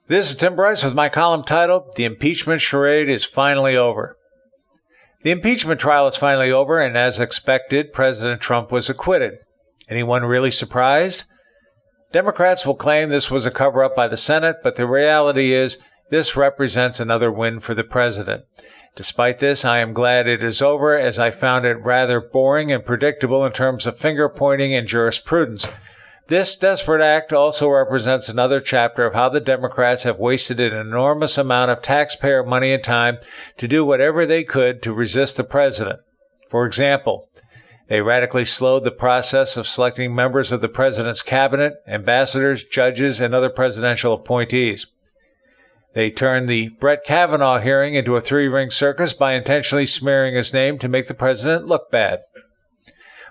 This is Tim Bryce with my column titled, The Impeachment Charade is Finally Over. The impeachment trial is finally over, and as expected, President Trump was acquitted. Anyone really surprised? Democrats will claim this was a cover-up by the Senate, but the reality is this represents another win for the president. Despite this, I am glad it is over, as I found it rather boring and predictable in terms of finger-pointing and jurisprudence. This desperate act also represents another chapter of how the Democrats have wasted an enormous amount of taxpayer money and time to do whatever they could to resist the president. For example, they radically slowed the process of selecting members of the president's cabinet, ambassadors, judges, and other presidential appointees. They turned the Brett Kavanaugh hearing into a three-ring circus by intentionally smearing his name to make the president look bad.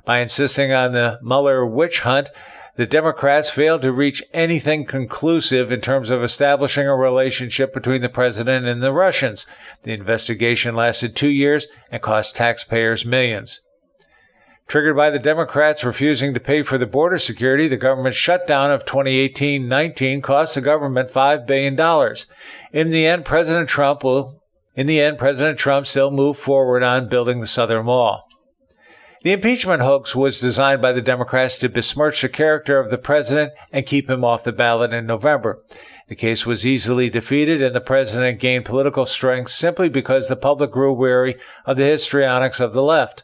By insisting on the Mueller witch hunt, the Democrats failed to reach anything conclusive in terms of establishing a relationship between the president and the Russians. The investigation lasted 2 years and cost taxpayers millions. Triggered by the Democrats refusing to pay for the border security, the government shutdown of 2018-19 cost the government $5 billion. In the end, President Trump still moved forward on building the Southern Wall. The impeachment hoax was designed by the Democrats to besmirch the character of the president and keep him off the ballot in November. The case was easily defeated, and the president gained political strength simply because the public grew weary of the histrionics of the left.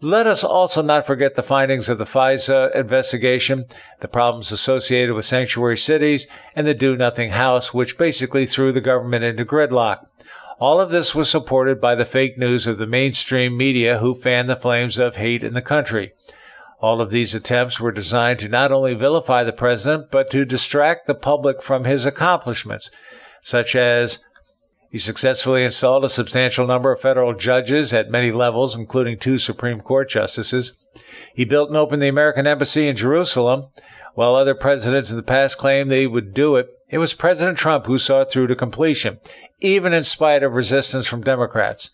Let us also not forget the findings of the FISA investigation, the problems associated with sanctuary cities, and the Do-Nothing House, which basically threw the government into gridlock. All of this was supported by the fake news of the mainstream media who fanned the flames of hate in the country. All of these attempts were designed to not only vilify the president, but to distract the public from his accomplishments, such as he successfully installed a substantial number of federal judges at many levels, including 2 Supreme Court justices. He built and opened the American Embassy in Jerusalem. While other presidents in the past claimed they would do it, it was President Trump who saw it through to completion, even in spite of resistance from Democrats.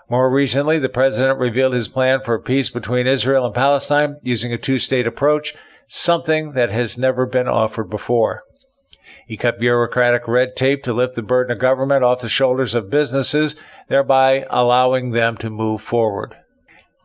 More recently, the president revealed his plan for a peace between Israel and Palestine using a 2-state approach, something that has never been offered before. He cut bureaucratic red tape to lift the burden of government off the shoulders of businesses, thereby allowing them to move forward.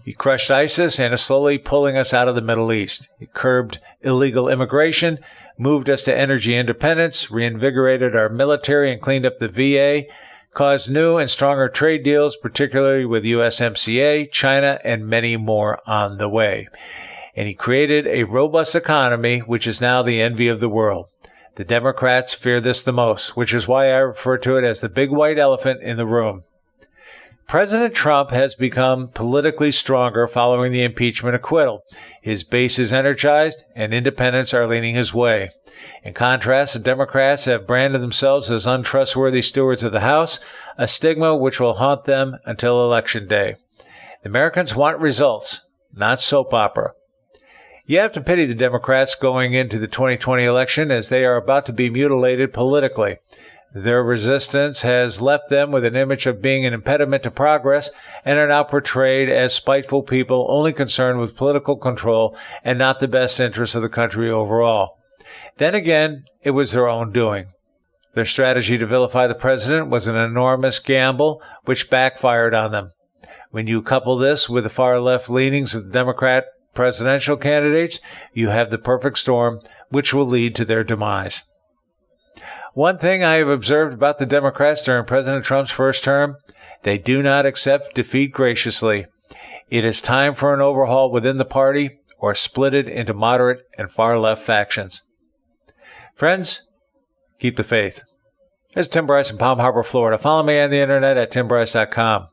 He crushed ISIS and is slowly pulling us out of the Middle East. He curbed illegal immigration, moved us to energy independence, reinvigorated our military and cleaned up the VA, caused new and stronger trade deals, particularly with USMCA, China, and many more on the way. And he created a robust economy, which is now the envy of the world. The Democrats fear this the most, which is why I refer to it as the big white elephant in the room. President Trump has become politically stronger following the impeachment acquittal. His base is energized, and independents are leaning his way. In contrast, the Democrats have branded themselves as untrustworthy stewards of the House, a stigma which will haunt them until Election Day. The Americans want results, not soap opera. You have to pity the Democrats going into the 2020 election, as they are about to be mutilated politically. Their resistance has left them with an image of being an impediment to progress and are now portrayed as spiteful people only concerned with political control and not the best interests of the country overall. Then again, it was their own doing. Their strategy to vilify the president was an enormous gamble, which backfired on them. When you couple this with the far-left leanings of the Democrat presidential candidates, you have the perfect storm, which will lead to their demise. One thing I have observed about the Democrats during President Trump's first term, they do not accept defeat graciously. It is time for an overhaul within the party, or split it into moderate and far-left factions. Friends, keep the faith. This is Tim Bryce in Palm Harbor, Florida. Follow me on the internet at timbryce.com.